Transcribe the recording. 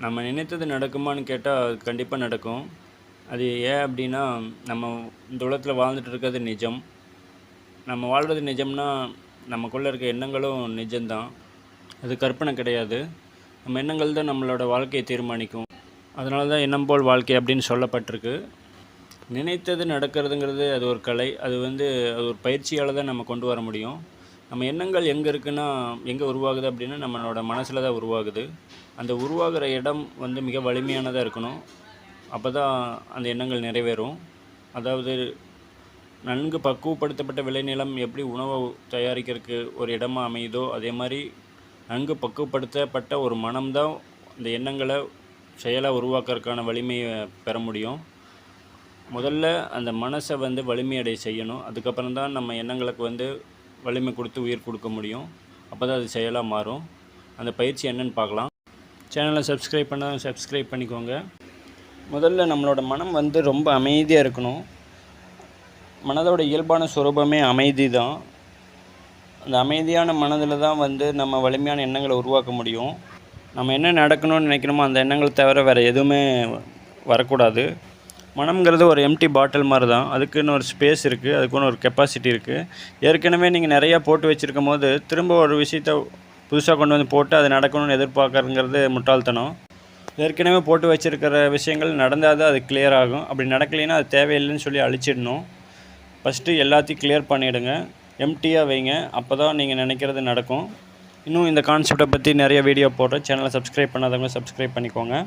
நம்ம நினைத்தது நடக்குமான்னு கேட்டால் அது கண்டிப்பாக நடக்கும். அது ஏன் அப்படின்னா, நம்ம இந்த உலகத்தில் வாழ்ந்துட்டு இருக்கிறது நிஜம். நம்ம வாழ்கிறது நிஜம்னா, நமக்குள்ளே இருக்க எண்ணங்களும் நிஜம்தான். அது கற்பனை கிடையாது. நம்ம எண்ணங்கள் தான் நம்மளோட வாழ்க்கையை தீர்மானிக்கும். அதனால தான் எண்ணம் போல் வாழ்க்கை அப்படின்னு சொல்லப்பட்டிருக்கு. நினைத்தது நடக்கிறதுங்கிறது அது ஒரு கலை. அது ஒரு பயிற்சியால் தான் நம்ம கொண்டு வர முடியும். நம்ம எண்ணங்கள் எங்கே இருக்குன்னா, எங்கே உருவாகுது அப்படின்னா, நம்மளோட மனசில் தான் உருவாகுது. அந்த உருவாகிற இடம் மிக வலிமையானதாக இருக்கணும். அப்போ தான் அந்த எண்ணங்கள் நிறைவேறும். அதாவது நன்கு பக்குவப்படுத்தப்பட்ட விளைநிலம் எப்படி உணவை தயாரிக்கிறதுக்கு ஒரு இடமா அமையுதோ, அதே மாதிரி நன்கு பக்குவப்படுத்தப்பட்ட ஒரு மனம்தான் அந்த எண்ணங்களை செயலாக உருவாக்குறதுக்கான வலிமையை பெற முடியும். முதல்ல அந்த மனசை வலிமையடை செய்யணும். அதுக்கப்புறம் தான் நம்ம எண்ணங்களுக்கு வலிமை கொடுத்து உயிர் கொடுக்க முடியும். அப்போ தான் அது செயலாக மாறும். அந்த பயிற்சி என்னன்னு பார்க்கலாம். சேனலை சப்ஸ்கிரைப் பண்ணால் சப்ஸ்கிரைப் பண்ணிக்கோங்க. முதல்ல நம்மளோட மனம் ரொம்ப அமைதியாக இருக்கணும். மனதோட இயல்பான சுரூபமே அமைதி தான். அந்த அமைதியான மனதில் தான் நம்ம வலிமையான எண்ணங்களை உருவாக்க முடியும். நம்ம என்ன நடக்கணும்னு நினைக்கிறோமோ அந்த எண்ணங்கள் தவிர வேறு எதுவுமே வரக்கூடாது. மனம்ங்கிறது ஒரு எம்டி பாட்டில் மாதிரி தான். அதுக்குன்னு ஒரு ஸ்பேஸ் இருக்குது, அதுக்குன்னு ஒரு கெப்பாசிட்டி இருக்குது. ஏற்கனவே நீங்கள் நிறையா போட்டு வச்சுருக்கும் போது திரும்ப ஒரு விஷயத்தை புதுசாக கொண்டு வந்து போட்டு அது நடக்கணும்னு எதிர்பார்க்கறதுங்கிறது முட்டாள்தனம். ஏற்கனவே போட்டு வச்சுருக்கிற விஷயங்கள் நடந்தால் தான் அது கிளியர் ஆகும். அப்படி நடக்கலைன்னா அது தேவையில்லைன்னு சொல்லி அழிச்சிடணும். ஃபஸ்ட்டு எல்லாத்தையும் கிளியர் பண்ணிவிடுங்க, எம்டியாக வைங்க. அப்போ தான் நீங்கள் நினைக்கிறது நடக்கும். இன்னும் இந்த கான்செப்டை பற்றி நிறைய வீடியோ போடுறேன். சேனலை சப்ஸ்கிரைப் பண்ணாதவங்க சப்ஸ்கிரைப் பண்ணிக்கோங்க.